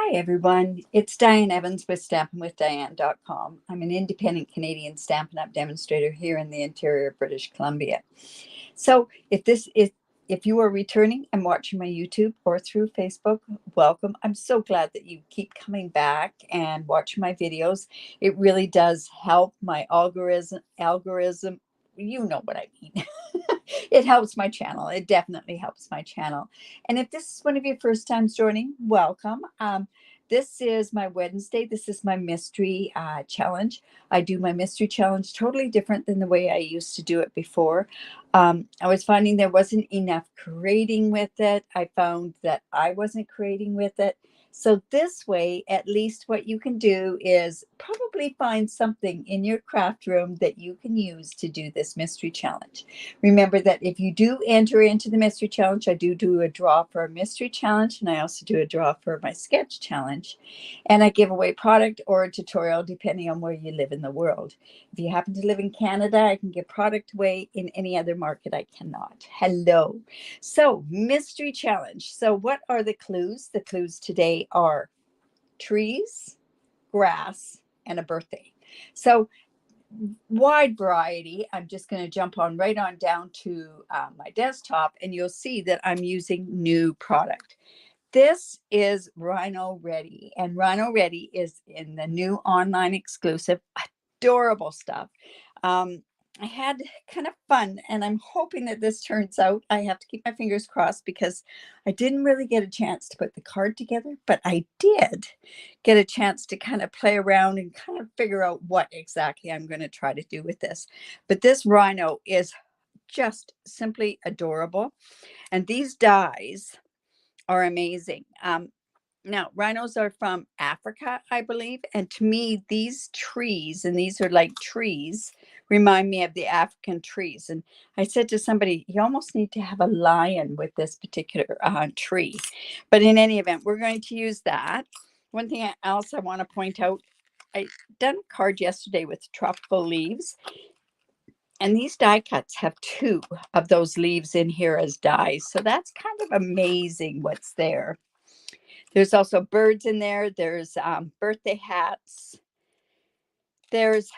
Hi, everyone. It's Diane Evans with stampinwithdiane.com. I'm an independent Canadian Stampin' Up demonstrator here in the interior of British Columbia. So if you are returning and watching my YouTube or through Facebook, welcome. I'm so glad that you keep coming back and watching my videos. It really does help my algorithm. You know what I mean. It helps my channel. It definitely helps my channel. And if this is one of your first times joining, welcome. This is my Wednesday. This is my mystery challenge. I do my mystery challenge totally different than the way I used to do it before. I was finding there wasn't enough creating with it. I found that I wasn't creating with it. So this way, at least what you can do is probably find something in your craft room that you can use to do this mystery challenge. Remember that if you do enter into the mystery challenge, I do a draw for a mystery challenge, and I also do a draw for my sketch challenge. And I give away product or a tutorial depending on where you live in the world. If you happen to live in Canada, I can give product away. In any other market, I cannot. Hello. So, mystery challenge. So, what are the clues? The clues today are trees, grass, and a birthday. So, wide variety. I'm just going to jump on right on down to my desktop, and you'll see that I'm using new product. This is Rhino Ready, and Rhino Ready is in the new online exclusive. Adorable stuff. I had kind of fun, and I'm hoping that this turns out. I have to keep my fingers crossed because I didn't really get a chance to put the card together, but I did get a chance to kind of play around and kind of figure out what exactly I'm going to try to do with this. But this rhino is just simply adorable, and these dies are amazing. Now, rhinos are from Africa, I believe. And to me, these trees, and these are like trees, remind me of the African trees. And I said to somebody, you almost need to have a lion with this particular tree. But in any event, we're going to use that. One thing else I want to point out, I done a card yesterday with tropical leaves. And these die cuts have 2 of those leaves in here as dies. So that's kind of amazing what's there. There's also birds in there. There's birthday hats. There's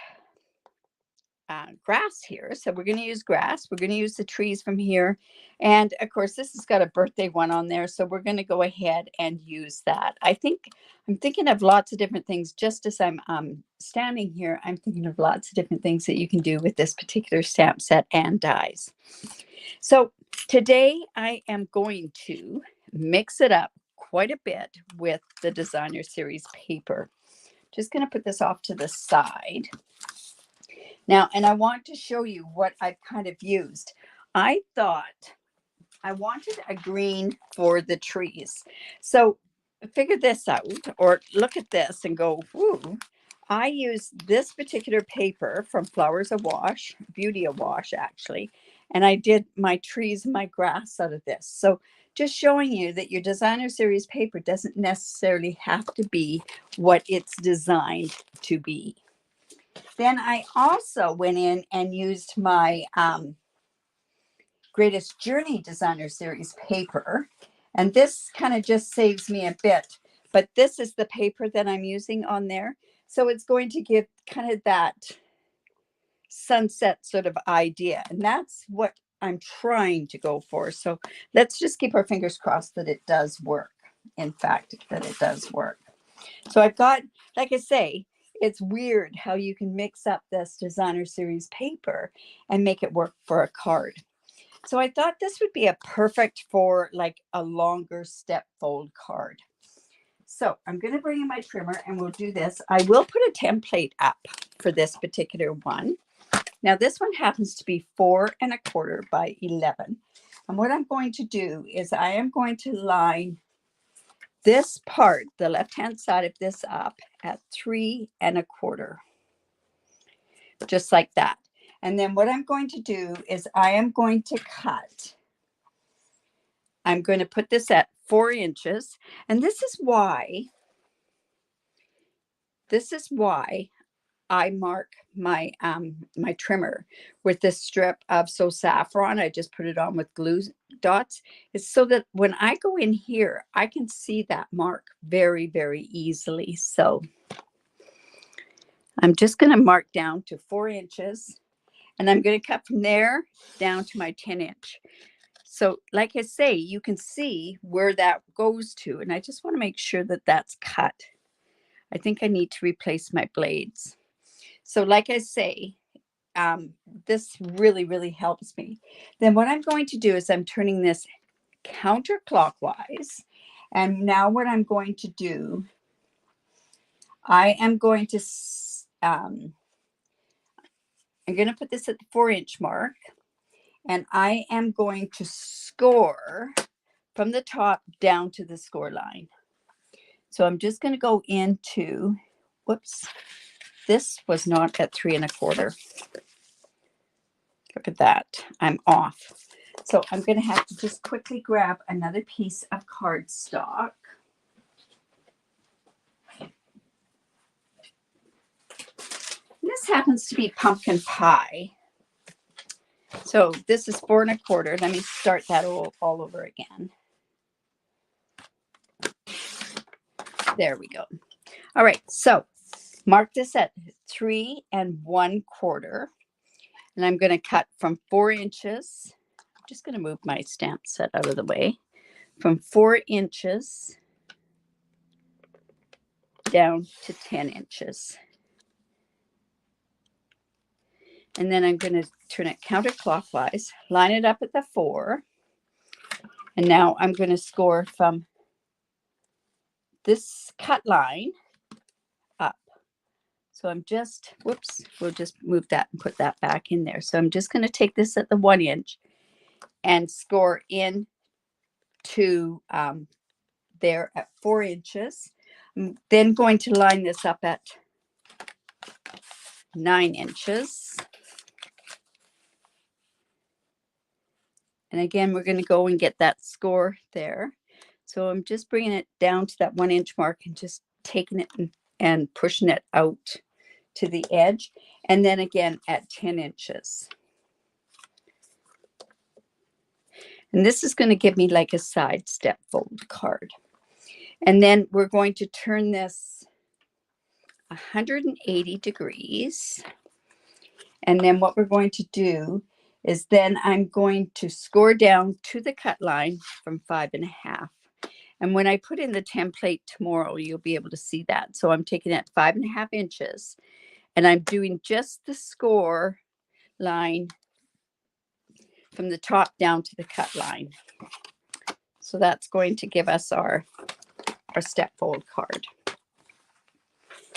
grass here. So we're going to use grass. We're going to use the trees from here. And of course, this has got a birthday one on there. So we're going to go ahead and use that. I'm thinking of lots of different things. Just as I'm standing here, I'm thinking of lots of different things that you can do with this particular stamp set and dies. So today I am going to mix it up quite a bit with the designer series paper. Just going to put this off to the side. Now, and I want to show you what I've kind of used. I thought I wanted a green for the trees. So figure this out, or look at this and go, ooh. I used this particular paper from Flowers Awash, Beauty Awash actually, and I did my trees and my grass out of this. So just showing you that your designer series paper doesn't necessarily have to be what it's designed to be. Then I also went in and used my Greatest Journey Designer Series paper. And this kind of just saves me a bit. But this is the paper that I'm using on there. So it's going to give kind of that sunset sort of idea. And that's what I'm trying to go for. So let's just keep our fingers crossed that it does work. In fact, that it does work. So I've got, like I say, it's weird how you can mix up this designer series paper and make it work for a card. So I thought this would be a perfect for like a longer step fold card. So I'm going to bring in my trimmer and we'll do this. I will put a template up for this particular one. Now this one happens to be 4 1/4 by 11. And what I'm going to do is I am going to line this part, the left-hand side of this, up at 3 1/4, just like that. And then what I'm going to do is I am going to cut. I'm going to put this at 4 inches. And this is why I mark my my trimmer with this strip of So Saffron. I just put it on with glue dots. It's so that when I go in here, I can see that mark very, very easily. So I'm just going to mark down to 4 inches, and I'm going to cut from there down to my 10-inch. So like I say, you can see where that goes to, and I just want to make sure that that's cut. I think I need to replace my blades. So like I say, this really, really helps me. Then what I'm going to do is I'm turning this counterclockwise. And now what I'm going to do, I am going to, I'm going to put this at the 4-inch mark. And I am going to score from the top down to the score line. So I'm just going to go into, whoops, this was not at 3 1/4. Look at that, I'm off. So I'm going to have to just quickly grab another piece of cardstock. This happens to be pumpkin pie. So this is 4 1/4. Let me start that all over again. There we go. All right, so mark this at 3 1/4. And I'm going to cut from 4 inches. I'm just going to move my stamp set out of the way. From 4 inches down to 10 inches. And then I'm going to turn it counterclockwise, line it up at the 4. And now I'm going to score from this cut line up. So I'm just, whoops, we'll just move that and put that back in there. So I'm just going to take this at the 1 inch and score in to there at 4 inches. I'm then going to line this up at 9 inches. And again, we're going to go and get that score there. So I'm just bringing it down to that 1 inch mark and just taking it and pushing it out to the edge. And then again at 10 inches. And this is going to give me like a side step fold card. And then we're going to turn this 180 degrees. And then what we're going to do is then I'm going to score down to the cut line from 5 1/2. And when I put in the template tomorrow, you'll be able to see that. So I'm taking it 5 1/2 inches, and I'm doing just the score line from the top down to the cut line. So that's going to give us our step fold card.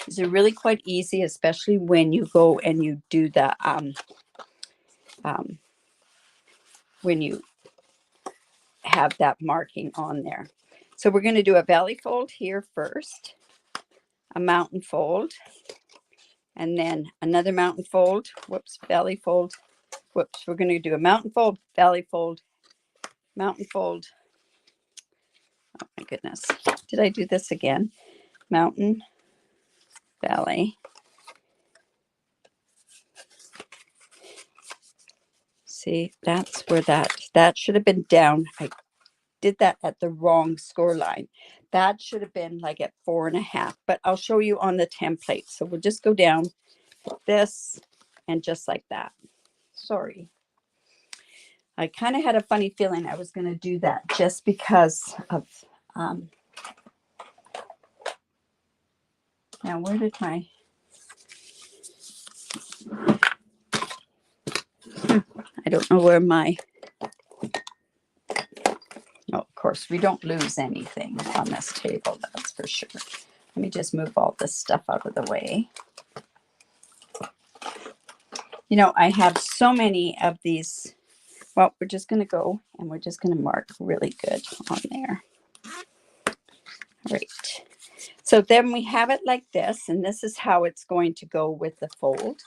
These are really quite easy, especially when you go and you do the when you have that marking on there. So we're going to do a valley fold here first, a mountain fold, and then another mountain fold, whoops, valley fold, whoops, we're going to do a mountain fold, valley fold, mountain fold. Oh my goodness, did I do this again? Mountain, valley. See, that's where that should have been down. I did that at the wrong score line. That should have been like at 4 1/2, but I'll show you on the template. So we'll just go down this and just like that. Sorry. I kind of had a funny feeling I was going to do that just because of, now where did my, I don't know where my, oh, of course, we don't lose anything on this table, that's for sure. Let me just move all this stuff out of the way. You know, I have so many of these. Well, we're just going to go and we're just going to mark really good on there. All right. So then we have it like this, and this is how it's going to go with the fold.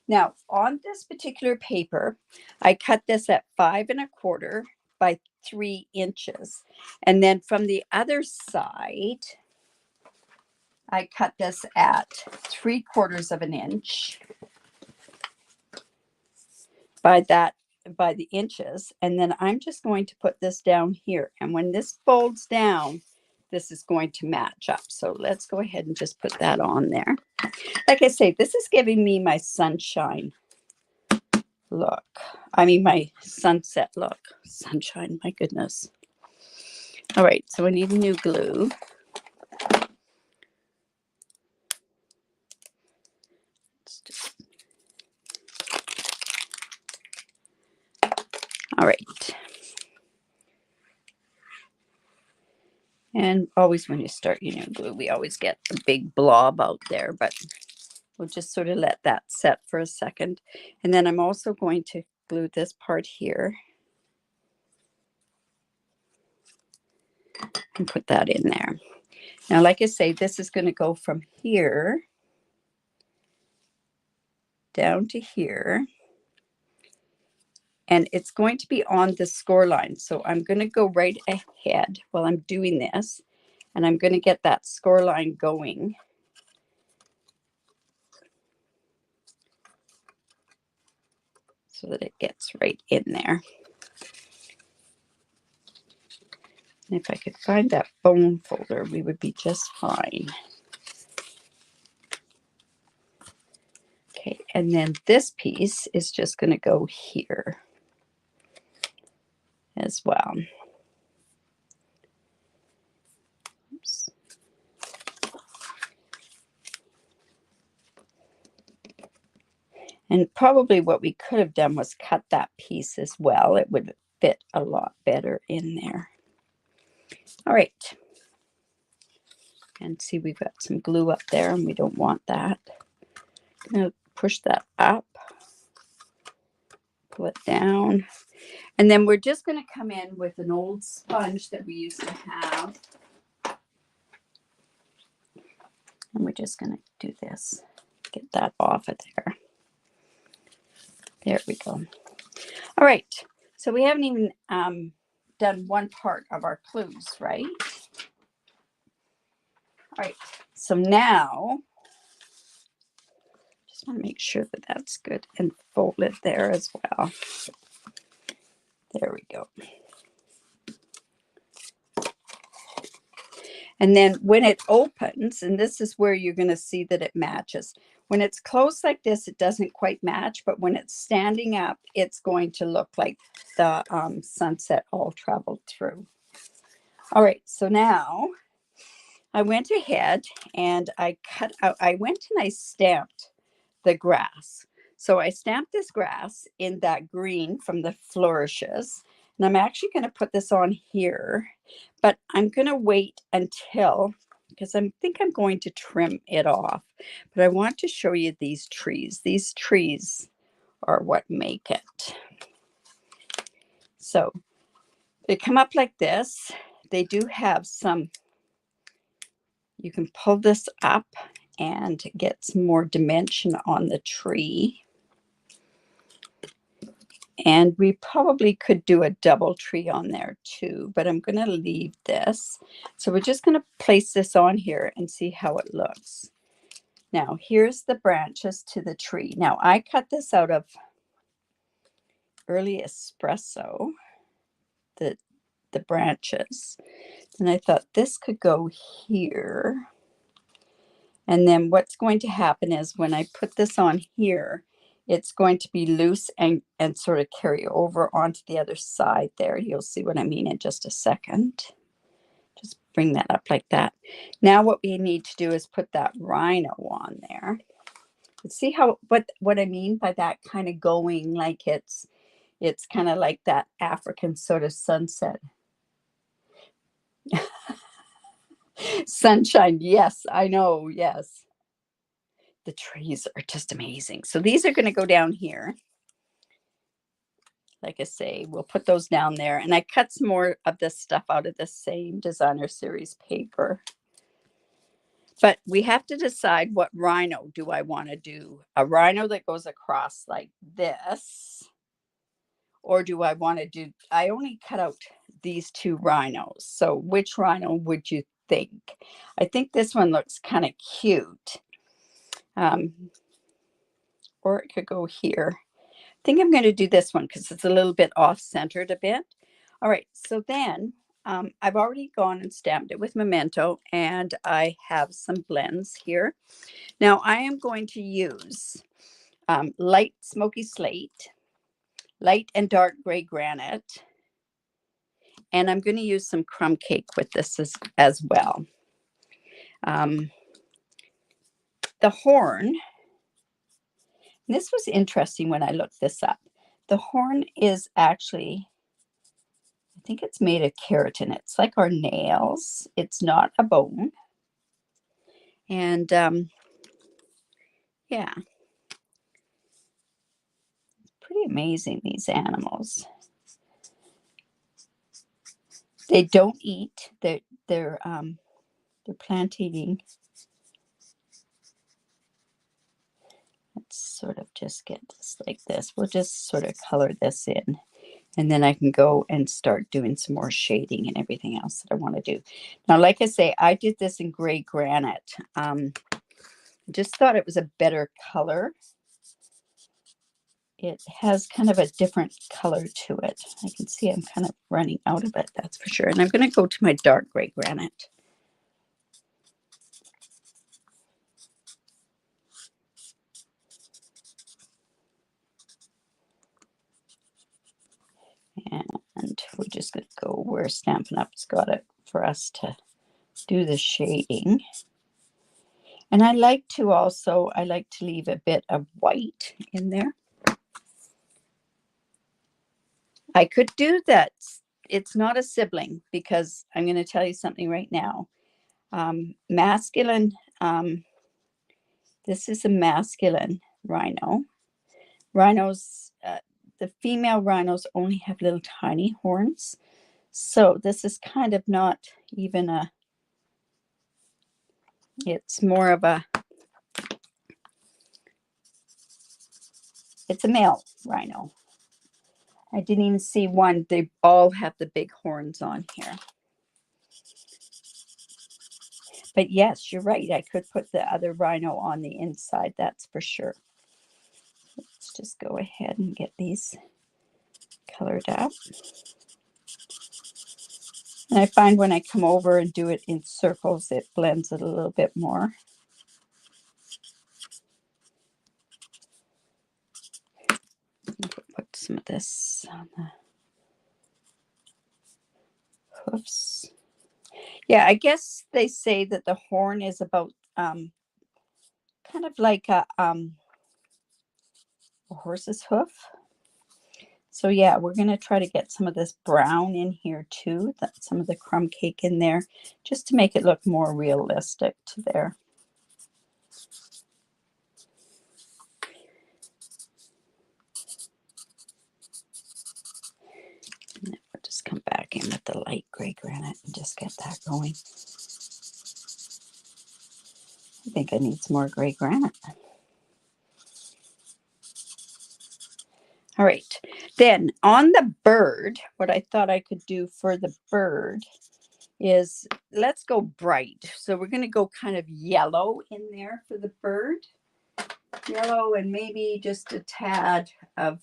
Now, on this particular paper, I cut this at 5 1/4 by 3 inches. And then from the other side, I cut this at 3/4 of an inch by the inches. And then I'm just going to put this down here. And when this folds down, this is going to match up. So let's go ahead and just put that on there. Like I say, this is giving me my sunshine look. I mean, my sunset look. Sunshine, my goodness. All right, so I need a new glue. All right. And always when you start your new glue, we always get a big blob out there, but we'll just sort of let that set for a second. And then I'm also going to glue this part here and put that in there. Now, like I say, this is going to go from here down to here. And it's going to be on the score line. So I'm going to go right ahead while I'm doing this. And I'm going to get that score line going. So that it gets right in there. And if I could find that bone folder, we would be just fine. Okay, and then this piece is just going to go here as well. Oops. And probably what we could have done was cut that piece as well. It would fit a lot better in there. All right. And see, we've got some glue up there and we don't want that. I'm going to push that up, pull it down. And then we're just going to come in with an old sponge that we used to have. And we're just going to do this. Get that off of there. There we go. All right. So we haven't even done one part of our clues, right? All right. So now, just want to make sure that that's good and fold it there as well. There we go. And then when it opens, and this is where you're going to see that it matches. When it's closed like this, it doesn't quite match, but when it's standing up, it's going to look like the sunset all traveled through. All right, so now I went ahead and I cut out, I went and I stamped the grass. So I stamped this grass in that green from the flourishes. And I'm actually going to put this on here, but I'm going to wait until, because I think I'm going to trim it off. But I want to show you these trees. These trees are what make it. So they come up like this. They do have some, you can pull this up and get some more dimension on the tree. And we probably could do a double tree on there too, but I'm going to leave this. So we're just going to place this on here and see how it looks. Now, here's the branches to the tree. Now, I cut this out of early espresso, the branches. And I thought this could go here. And then what's going to happen is when I put this on here, it's going to be loose and sort of carry over onto the other side there. You'll see what I mean in just a second. Just bring that up like that. Now what we need to do is put that rhino on there. See how what I mean by that kind of going like it's kind of like that African sort of sunset. Sunshine. Yes, I know. Yes. The trees are just amazing. So these are going to go down here. Like I say, we'll put those down there. And I cut some more of this stuff out of the same designer series paper. But we have to decide what rhino do I want to do. A rhino that goes across like this. Or do I want to do, I only cut out these two rhinos. So which rhino would you think. I think this one looks kind of cute. Or it could go here. I think I'm going to do this one because it's a little bit off-centered a bit. All right, so then I've already gone and stamped it with Memento, and I have some blends here. Now I am going to use light smoky slate, light and dark gray granite, and I'm going to use some crumb cake with this as well. The horn, this was interesting when I looked this up. The horn is actually, I think it's made of keratin. It's like our nails. It's not a bone. And yeah, pretty amazing, these animals. They don't eat. They're plant eating. Let's sort of just get this like this. We'll just sort of color this in. And then I can go and start doing some more shading and everything else that I want to do. Now, like I say, I did this in gray granite. Just thought it was a better color. It has kind of a different color to it. I can see I'm kind of running out of it, that's for sure. And I'm going to go to my dark gray granite. And we're just going to go where Stampin' Up's got it for us to do the shading. And I like to leave a bit of white in there. I could do that. It's not a sibling because I'm going to tell you something right now. Masculine, this is a masculine rhino. Rhinos, the female rhinos only have little tiny horns. So this is kind of not even a, it's more of a, it's a male rhino. I didn't even see one. They all have the big horns on here. But yes, you're right. I could put the other rhino on the inside. That's for sure. Let's just go ahead and get these colored up. And I find when I come over and do it in circles, it blends it a little bit more. Put some of this on the hoofs. Yeah, I guess they say that the horn is about kind of like a horse's hoof. So yeah, we're going to try to get some of this brown in here too, some of the crumb cake in there, just to make it look more realistic to there. And then we'll just come back in with the light gray granite and just get that going. I think I need some more gray granite. All right, then on the bird, what I thought I could do for the bird is, let's go bright. So we're going to go kind of yellow in there for the bird. Yellow and maybe just a tad of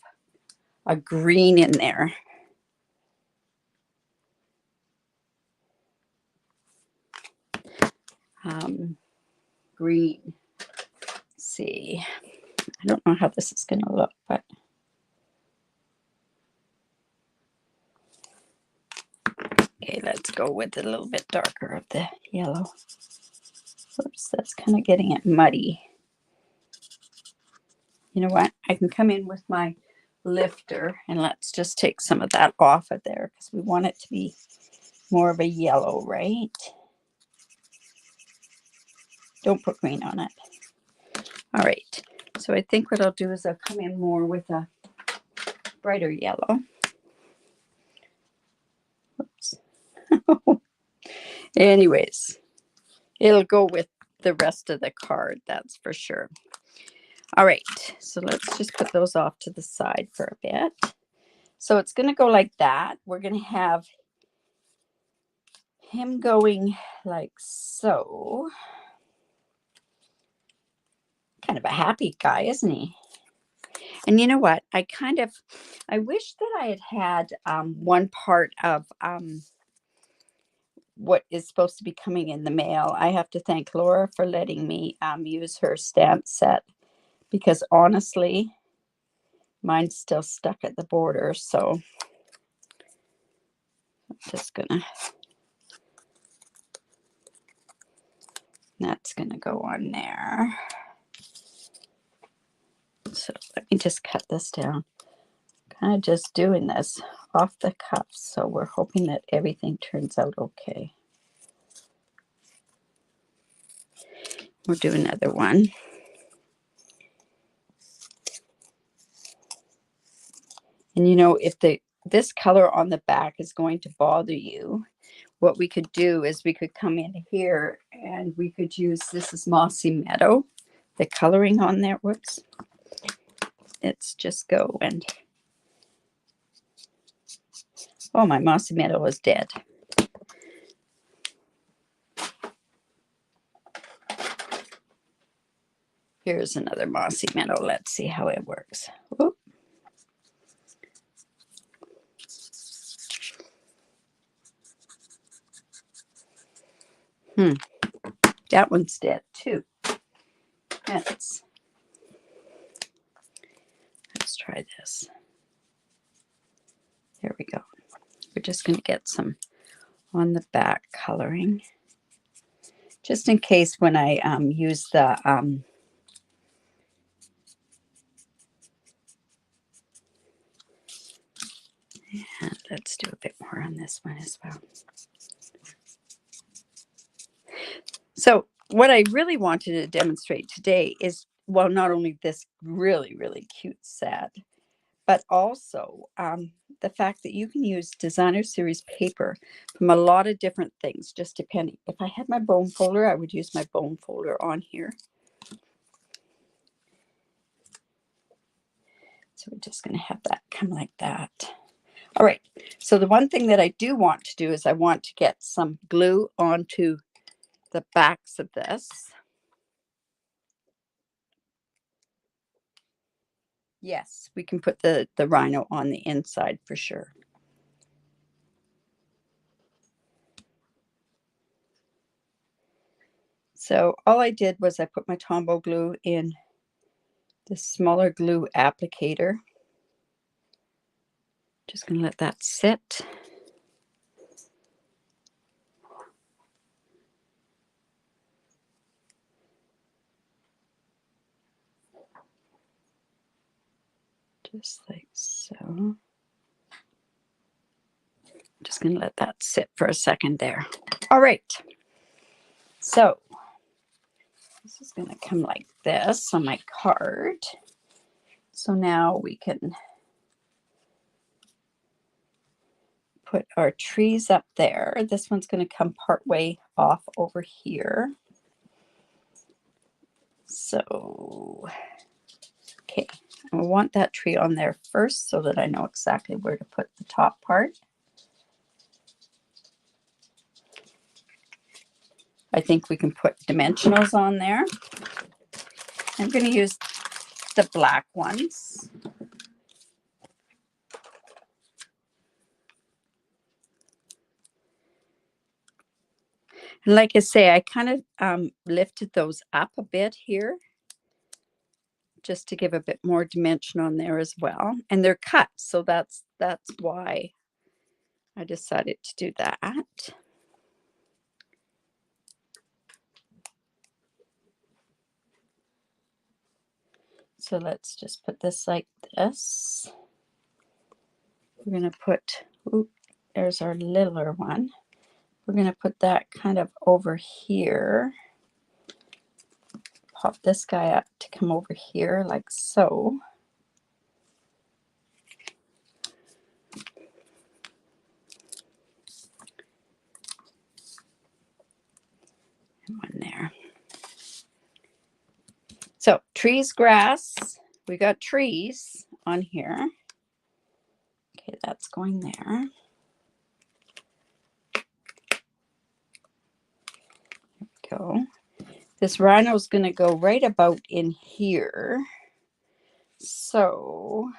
a green in there. Green. Let's see. I don't know how this is going to look, but okay, let's go with a little bit darker of the yellow. Oops, that's kind of getting it muddy. You know what? I can come in with my lifter and let's just take some of that off of there because we want it to be more of a yellow, right? Don't put green on it. All right. So I think what I'll do is I'll come in more with a brighter yellow. Oops. Anyways, it'll go with the rest of the card, that's for sure. All right, so let's just put those off to the side for a bit. So it's going to go like that. We're going to have him going like so. Kind of a happy guy, isn't he? And you know what? I wish that I had one part of what is supposed to be coming in the mail. I have to thank Laura for letting me use her stamp set, because honestly, mine's still stuck at the border. So I'm just gonna, that's gonna go on there. So let me just cut this down. Kind of just doing this off the cuff, so we're hoping that everything turns out okay. We'll do another one. And you know, if this color on the back is going to bother you, what we could do is we could come in here and we could use, this is Mossy Meadow, the coloring on there. Whoops. Let's just go and, oh, my Mossy Meadow is dead. Here's another Mossy Meadow. Let's see how it works. Whoop. That one's dead too. Let's try this. There we go. We're just going to get some on the back coloring, just in case when I use the and let's do a bit more on this one as well. So what I really wanted to demonstrate today is, well, not only this really, really cute set, but also the fact that you can use designer series paper from a lot of different things, just depending. If I had my bone folder, I would use my bone folder on here. So we're just going to have that come like that. All right. So the one thing that I do want to do is I want to get some glue onto the backs of this. Yes, we can put the rhino on the inside for sure. So all I did was I put my Tombow glue in the smaller glue applicator. Just going to let that sit. Just like so. Just going to let that sit for a second there. All right. So this is going to come like this on my card. So now we can put our trees up there. This one's going to come part way off over here. So, okay, I want that tree on there first so that I know exactly where to put the top part. I think we can put dimensionals on there. I'm going to use the black ones. And like I say, I kind of lifted those up a bit here, just to give a bit more dimension on there as well. And they're cut, so that's why I decided to do that. So let's just put this like this. We're going to put, ooh, there's our littler one. We're going to put that kind of over here. Pop this guy up to come over here like so. And one there. So trees, grass. We got trees on here. Okay, that's going there. go. This rhino is going to go right about in here. So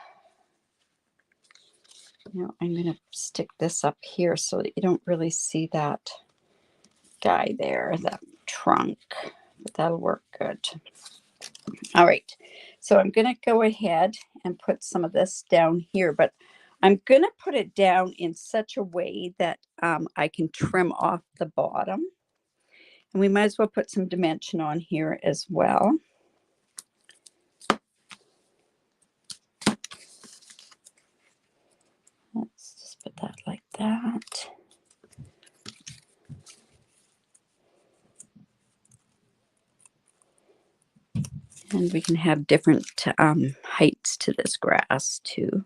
now I'm going to stick this up here so that you don't really see that guy there, that trunk, but that'll work good. All right, so I'm going to go ahead and put some of this down here, but I'm going to put it down in such a way that I can trim off the bottom. And we might as well put some dimension on here as well. Let's just put that like that. And we can have different heights to this grass too.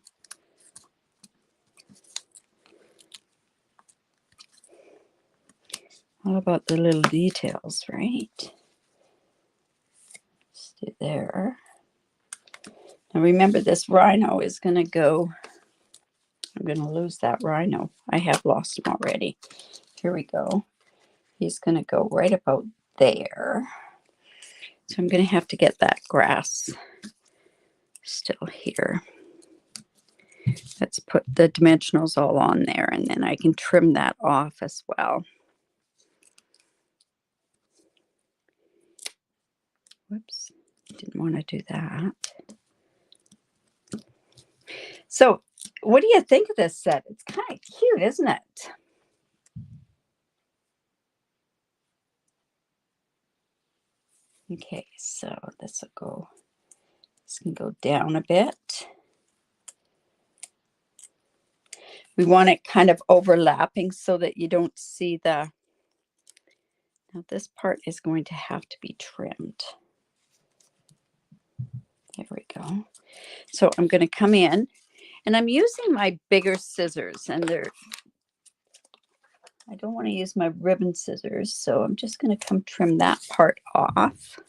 All about the little details, right? Just do there. Now remember, this rhino is going to go, I'm going to lose that rhino. I have lost him already. Here we go. He's going to go right about there. So I'm going to have to get that grass still here. Let's put the dimensionals all on there, and then I can trim that off as well. Whoops, didn't want to do that. So what do you think of this set? It's kind of cute, isn't it? Okay, so this can go down a bit. We want it kind of overlapping so that you don't see the, now this part is going to have to be trimmed. There we go. So I'm going to come in, and I'm using my bigger scissors, and I don't want to use my ribbon scissors, so I'm just going to come trim that part off.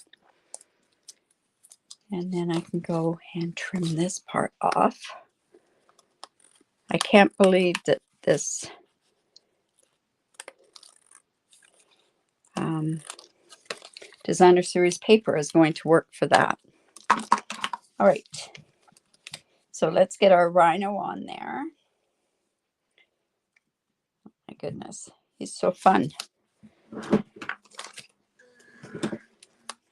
And then I can go and trim this part off. I can't believe that this designer series paper is going to work for that. All right, so let's get our rhino on there. Oh my goodness, he's so fun.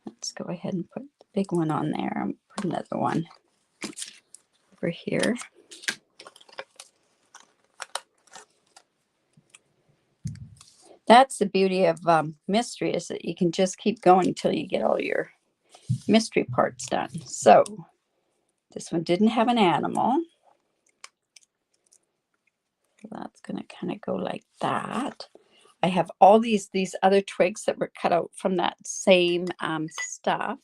Let's go ahead and put the big one on there and put another one over here. That's the beauty of mystery, is that you can just keep going till you get all your mystery parts done. So this one didn't have an animal. So that's going to kind of go like that. I have all these other twigs that were cut out from that same stuff.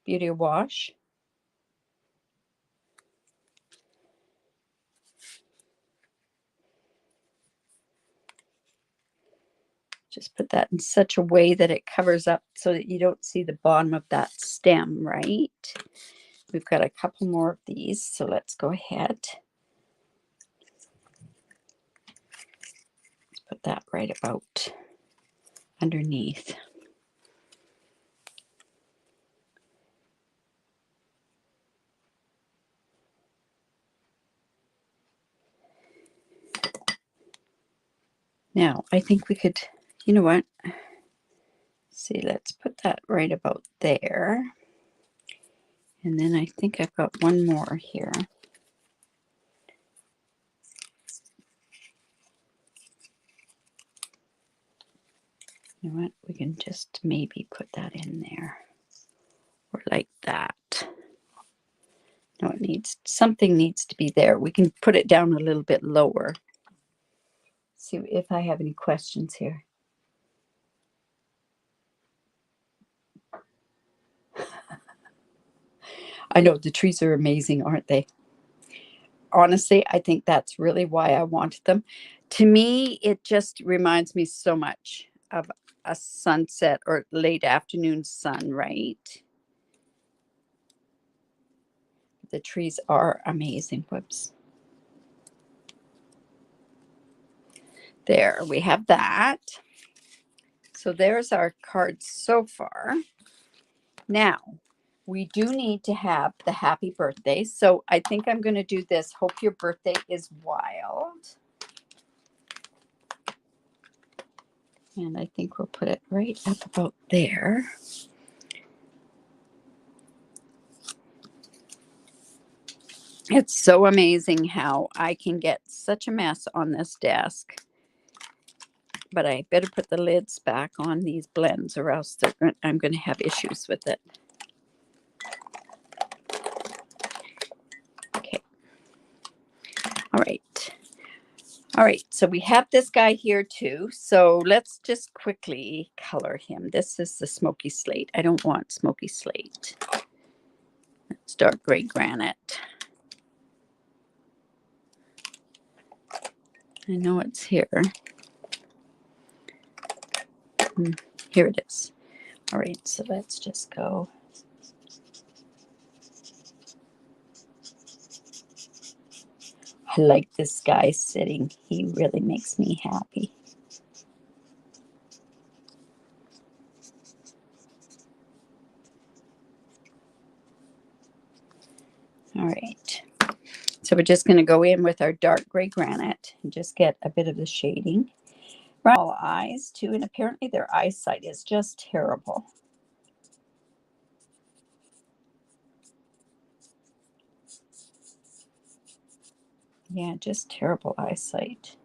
Beauty wash. Just put that in such a way that it covers up so that you don't see the bottom of that stem, right? We've got a couple more of these, so let's go ahead. Let's put that right about underneath. Now, I think we could, you know what? See, let's put that right about there. And then I think I've got one more here. You know what? We can just maybe put that in there. Or like that. No, something needs to be there. We can put it down a little bit lower. See if I have any questions here. I know the trees are amazing, aren't they? Honestly, I think that's really why I wanted them. To me, it just reminds me so much of a sunset or late afternoon sun, right? The trees are amazing. Whoops. There, we have that. So there's our cards so far. Now, we do need to have the happy birthday. So I think I'm going to do this. Hope your birthday is wild. And I think we'll put it right up about there. It's so amazing how I can get such a mess on this desk. But I better put the lids back on these blends or else I'm going to have issues with it. Okay. All right. All right. So we have this guy here too. So let's just quickly color him. This is the smoky slate. I don't want smoky slate. It's dark gray granite. I know it's here. Here it is. All right, so let's just go. I like this guy sitting. He really makes me happy. All right. So we're just going to go in with our dark gray granite and just get a bit of the shading. All eyes too, and apparently their eyesight is just terrible. Yeah, just terrible eyesight.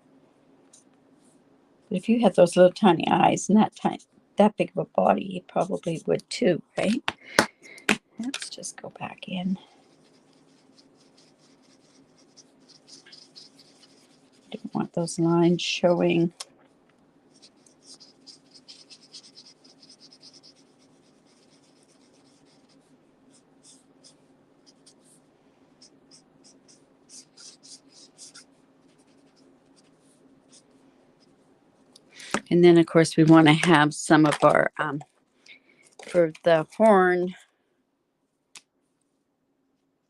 But if you had those little tiny eyes and that big of a body, you probably would too, right? Let's just go back in. Don't want those lines showing. And then, of course, we want to have some of our, for the horn,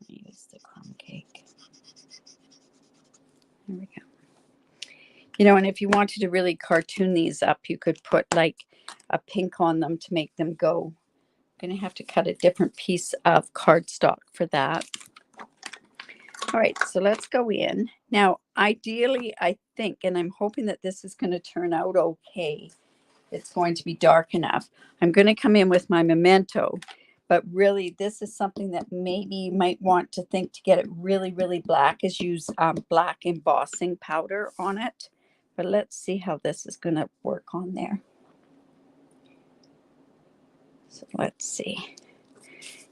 use the crumb cake. There we go. You know, and if you wanted to really cartoon these up, you could put like a pink on them to make them go. I'm going to have to cut a different piece of cardstock for that. All right, so let's go in. Now, ideally, I think, and I'm hoping that this is going to turn out okay. It's going to be dark enough. I'm going to come in with my Memento, but really this is something that maybe you might want to think to get it really, really black is use black embossing powder on it. But let's see how this is going to work on there. So let's see.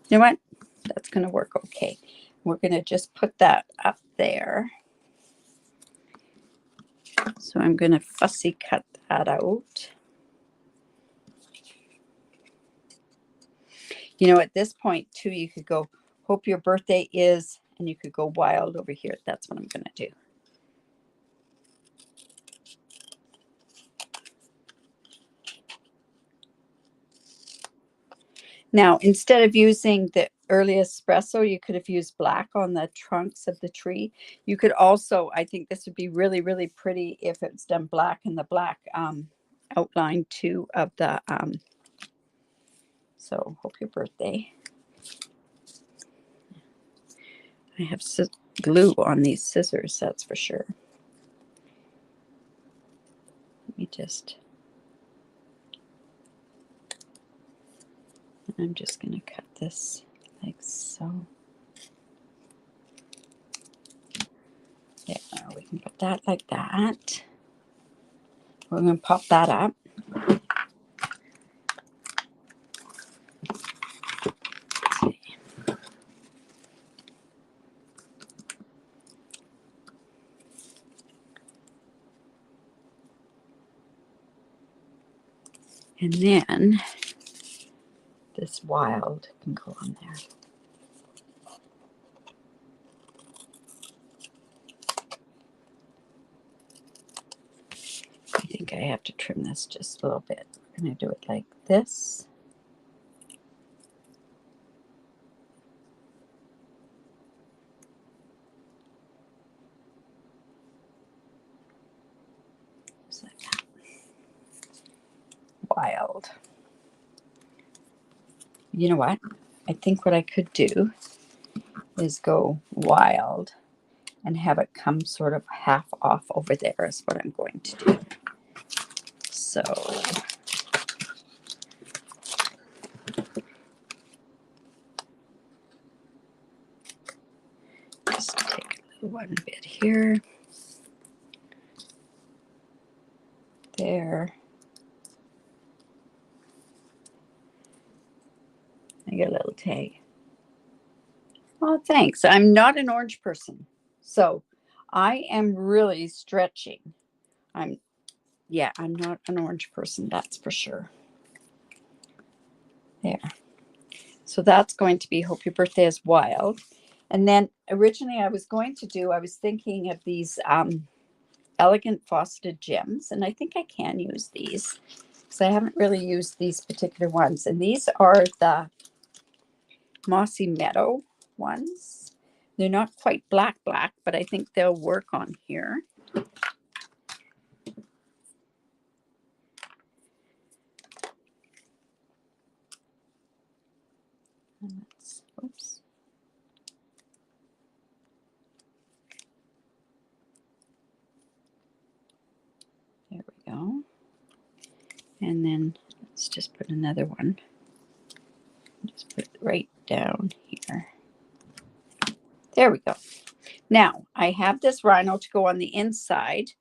You know what? That's going to work okay. We're going to just put that up there. So I'm going to fussy cut that out. You know, at this point too, you could go, hope your birthday is, and you could go wild over here. That's what I'm going to do. Now, instead of using the early espresso, you could have used black on the trunks of the tree. You could also, I think this would be really, really pretty if it's done black in the black outline too of the, so hope your birthday. I have glue on these scissors, that's for sure. Let me just, I'm just going to cut this like so. There, we can put that like that. We're going to pop that up. And then this wild can go on there. I think I have to trim this just a little bit. I'm going to do it like this. wild. You know what? I think what I could do is go wild and have it come sort of half off over there is what I'm going to do. So just take one bit here, there. I get a little tag. Oh, thanks. I'm not an orange person, so I am really stretching. I'm not an orange person, that's for sure. There. So that's going to be Hope Your Birthday is Wild. And then originally I was thinking of these elegant frosted gems, and I think I can use these because I haven't really used these particular ones. And these are the Mossy Meadow ones. They're not quite black, but I think they'll work on here. Oops. There we go. And then let's just put another one. Just put it right down here. There we go. Now, I have this rhino to go on the inside,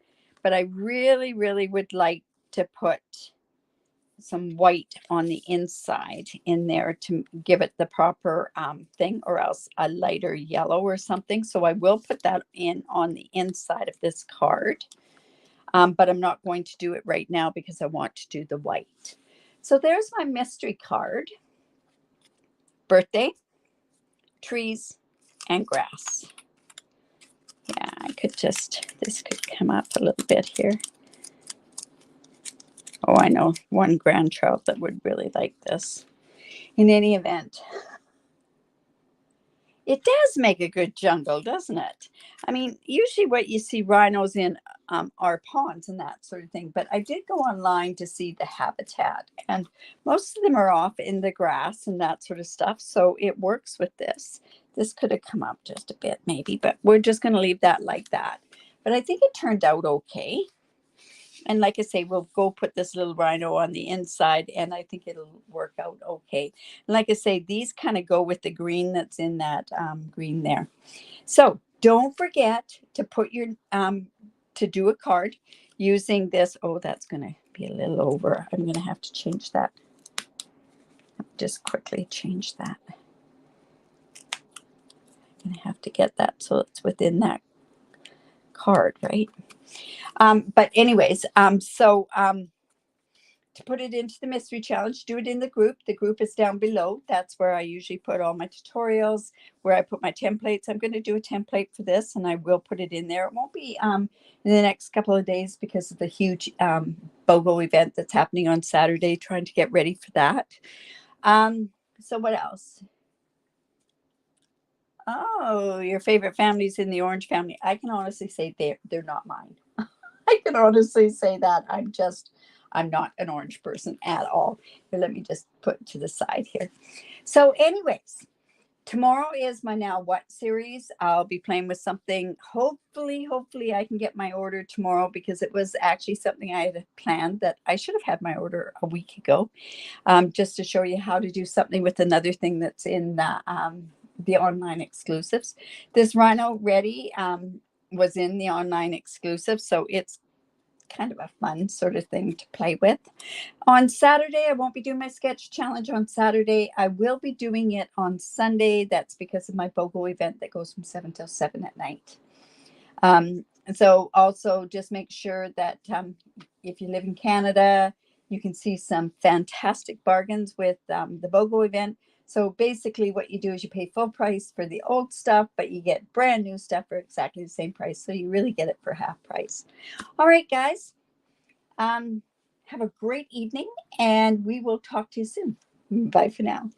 but I really, really would like to put some white on the inside in there to give it the proper thing, or else a lighter yellow or something. So I will put that in on the inside of this card, but I'm not going to do it right now because I want to do the white. So there's my mystery card. Birthday, trees, and grass. Yeah, I could this could come up a little bit here. Oh, I know one grandchild that would really like this. In any event, it does make a good jungle, doesn't it? I mean, usually what you see rhinos in are ponds and that sort of thing. But I did go online to see the habitat, and most of them are off in the grass and that sort of stuff. So it works with this. This could have come up just a bit maybe, but we're just going to leave that like that. But I think it turned out okay. And like I say, we'll go put this little rhino on the inside, and I think it'll work out okay. And like I say, these kind of go with the green that's in that green there. So don't forget to put your, to do a card using this. Oh, that's going to be a little over. I'm going to have to change that. Just quickly change that. I'm going to have to get that so it's within that card, right? But anyways, to put it into the mystery challenge, do it in the group. The group is down below. That's where I usually put all my tutorials, where I put my templates. I'm going to do a template for this, and I will put it in there. It won't be in the next couple of days because of the huge BOGO event that's happening on Saturday, trying to get ready for that. So what else? Oh, your favorite family's in the orange family. I can honestly say they're not mine. I can honestly say that. I'm not an orange person at all. But let me just put it to the side here. So anyways, tomorrow is my Now What series. I'll be playing with something. Hopefully I can get my order tomorrow, because it was actually something I had planned that I should have had my order a week ago, just to show you how to do something with another thing that's in the online exclusives. This Rhino Ready was in the online exclusive, so it's kind of a fun sort of thing to play with. On Saturday, I won't be doing my sketch challenge on Saturday. I will be doing it on Sunday. That's because of my BOGO event that goes from 7 till 7 at night. And so also just make sure that if you live in Canada, you can see some fantastic bargains with the BOGO event. So basically what you do is you pay full price for the old stuff, but you get brand new stuff for exactly the same price. So you really get it for half price. All right, guys. Have a great evening, and we will talk to you soon. Bye for now.